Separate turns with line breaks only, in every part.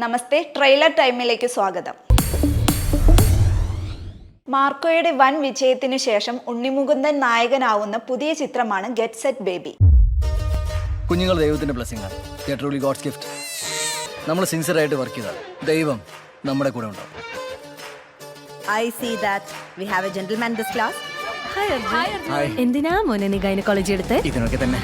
നമസ്തേ, trailer ടൈമിലേക്ക് സ്വാഗതം. മാർക്കോയുടെ വൻ വിജയത്തിനു ശേഷം ഉണ്ണിമുകുന്ദൻ നായകനാവുന്ന പുതിയ ചിത്രമാണ് ഗെറ്റ് സെറ്റ് ബേബി.
കുഞ്ഞുങ്ങൾ ദൈവത്തിന്റെ ബ്ലെസ്സിംഗ് ആണ്. Truly God's gift. നമ്മൾ സിൻസിയറായിട്ട് വർക്ക് ചെയ്താൽ ദൈവം നമ്മുടെ കൂടെ ഉണ്ടാവും.
I see that we have a gentleman in this class. Hi Arjun.
എന്തിനാ മോനെ നീ ഗൈനക്കോളജി എടുത്ത്?
ഇതിനൊക്കെ തന്നെ.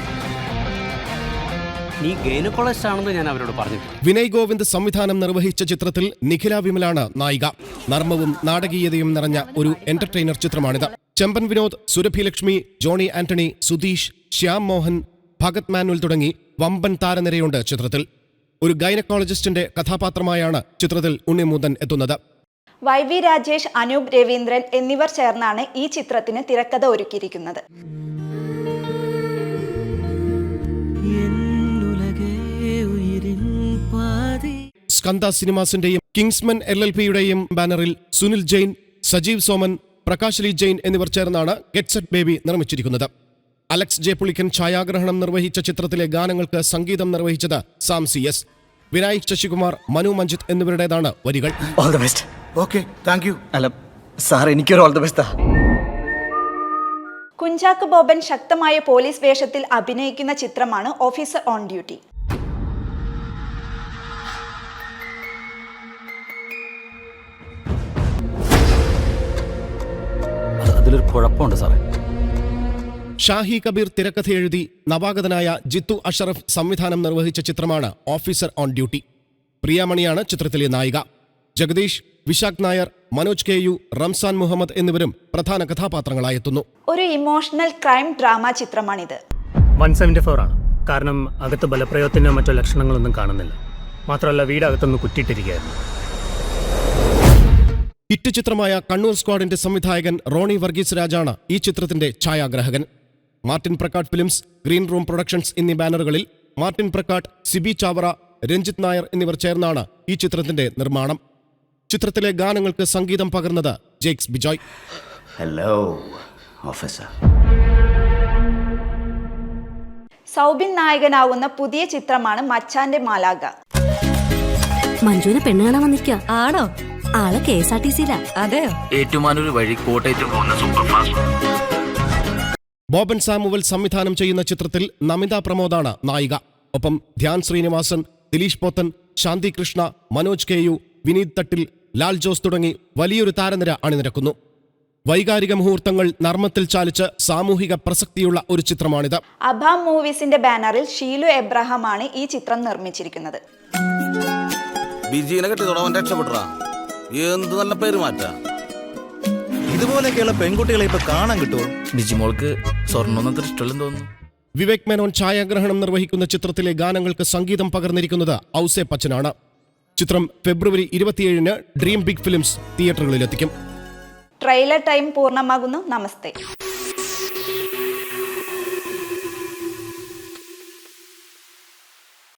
നീ ഗൈനക്കോളജിസ്റ്റ് ആണെന്ന് ഞാൻ അവരോട് പറഞ്ഞു.
വിനയ് ഗോവിന്ദ് സംവിധാനം നിർവഹിച്ച ചിത്രത്തിൽ നിഖില വിമലാണ് നായിക. നർമ്മവും നാടകീയതയും നിറഞ്ഞ ഒരു എന്റർടൈനർ ചിത്രമാണിത്. ചെമ്പൻ വിനോദ്, സുരഭി ലക്ഷ്മി, ജോണി ആന്റണി, സുധീഷ്, ശ്യാം മോഹൻ, ഭഗത് മാനുവൽ തുടങ്ങി വമ്പൻ താരനിരയുണ്ട് ചിത്രത്തിൽ. ഒരു ഗൈനക്കോളജിസ്റ്റിന്റെ കഥാപാത്രമായാണ് ചിത്രത്തിൽ ഉണ്ണിമുകുന്ദൻ എത്തുന്നത്.
YV രാജേഷ്, അനൂപ് രവീന്ദ്രൻ എന്നിവർ ചേർന്നാണ് ഈ ചിത്രത്തിന് തിരക്കഥ ഒരുക്കിയിരിക്കുന്നത്.
സ്കന്ദ സിനിമാസിന്റെയും കിങ്സ്മൻ LLPയുടെയും ബാനറിൽ സുനിൽ ജെയിൻ, സജീവ് സോമൻ, പ്രകാശ് ലീ ജെയിൻ എന്നിവർ ചേർന്നാണ് ഗെറ്റ് സെറ്റ് ബേബി നിർമ്മിച്ചിരിക്കുന്നത്. അലക്സ് ജെ പുളിക്കൻ ഛായാഗ്രഹണം നിർവഹിച്ച ചിത്രത്തിലെ ഗാനങ്ങൾക്ക് സംഗീതം നിർവഹിച്ചത് സാം CS. വിനായക് ശശികുമാർ, മനു മഞ്ജിത്ത് എന്നിവരുടേതാണ് വരികൾ.
All the best.
Okay, thank you.
അല്ല സാർ, എനിക്കൊരു all the best.
Kunchacko Boban ശക്തമായ പോലീസ് വേഷത്തിൽ അഭിനയിക്കുന്ന ചിത്രമാണ് ഓഫീസർ ഓൺ ഡ്യൂട്ടി.
അതിലൊരു കുഴപ്പമുണ്ട് സാറേ.
ഷാഹി കബീർ തിരക്കഥ എഴുതി നവാഗതനായ ജിത്തു അഷറഫ് സംവിധാനം നിർവഹിച്ച ചിത്രമാണ് ഓഫീസർ ഓൺ ഡ്യൂട്ടി. പ്രിയാമണിയാണ് ചിത്രത്തിലെ നായിക. ജഗദീഷ്, വിശാഖ് നായർ, മനോജ് KU, റംസാൻ മുഹമ്മദ് എന്നിവരും പ്രധാന കഥാപാത്രങ്ങളായെത്തുന്നു.
ഒരു ഇമോഷണൽ ക്രൈം ഡ്രാമ ചിത്രമാണിത്.
174 ആണ്. കാരണം അകത്ത് ബലപ്രയോഗത്തിനോ മറ്റോ ലക്ഷണങ്ങളൊന്നും കാണുന്നില്ല. മാത്രമല്ല വീടകത്തൊന്ന് കുറ്റിയിട്ടിരിക്കുകയായിരുന്നു.
ഹിറ്റ് ചിത്രമായ കണ്ണൂർ സ്ക്വാഡിന്റെ സംവിധായകൻ റോണി വർഗീസ് രാജാണ് ഈ ചിത്രത്തിന്റെ ഛായാഗ്രാഹകൻ. Martin Prakkat films, green room productions എന്നീ ബാനറുകളിൽ മാർട്ടിൻ പ്രക്കാട്ട്, സിബി ചാവറ, രഞ്ജിത്ത് നായർ എന്നിവർ ചേർന്നാണ് ഈ ചിത്രത്തിന്റെ നിർമ്മാണം. ചിത്രത്തിലെ ഗാനങ്ങൾക്ക് സംഗീതം പകർന്നത് ജേക്സ് ബിജോയ്.
Hello officer.
സൗബിൻ നായകനാവുന്ന പുതിയ ചിത്രമാണ് മച്ചാന്റെ മാലാഖ.
മഞ്ജുവിനെ പെണ്ണ് കാണാൻ വന്നിരിക്കുക.
ആണോ?
ആള് KSRTC-ലാ.
അതെയോ?
ഏറ്റുമാനൂർ വഴി കോട്ടയത്ത് പോകുന്ന സൂപ്പർ ഫാസ്റ്റ്.
ബോബൻ സാമുവൽ സംവിധാനം ചെയ്യുന്ന ചിത്രത്തിൽ നമിത പ്രമോദാണ് നായിക. ഒപ്പം ധ്യാൻ ശ്രീനിവാസൻ, ദിലീഷ് പോത്തൻ, ശാന്തി കൃഷ്ണ, മനോജ് KU, വിനീത് തട്ടിൽ, ലാൽ ജോസ് തുടങ്ങി വലിയൊരു താരനിര അണിനിരക്കുന്നു. വൈകാരിക മുഹൂർത്തങ്ങൾ നർമ്മത്തിൽ ചാലിച്ച് സാമൂഹിക പ്രസക്തിയുള്ള ഒരു ചിത്രമാണിത്.
അബാം മൂവീസിന്റെ ബാനറിൽ ഷീലു എബ്രഹാമാണ് ഈ ചിത്രം നിർമ്മിച്ചിരിക്കുന്നത്.
ബിജീനെ കെട്ടി തുടങ്ങാൻ രക്ഷപ്പെട്ടാ. എന്ത് നല്ല പെരുമാറ്റ.
ഇതുപോലെയൊക്കെയുള്ള പെൺകുട്ടികളെ ഇപ്പൊ കാണാൻ കിട്ടുമോ?
ബിജിമോൾക്ക് സ്വർണ്ണൊന്നും അത്ര ഇഷ്ടമല്ലെന്ന് തോന്നുന്നു.
വിവേക് മേനോൻ ഛായാഗ്രഹണം നിർവഹിക്കുന്ന ചിത്രത്തിലെ ഗാനങ്ങൾക്ക് സംഗീതം പകർന്നിരിക്കുന്നത് ഔസേ പച്ചനാണ്. ചിത്രം ഫെബ്രുവരി 27-ന് ഡ്രീം ബിഗ് ഫിലിംസ് തിയേറ്ററുകളിലെത്തിക്കും.
ട്രെയിലർ ടൈം പൂർണ്ണമാകുന്നു. നമസ്തേ.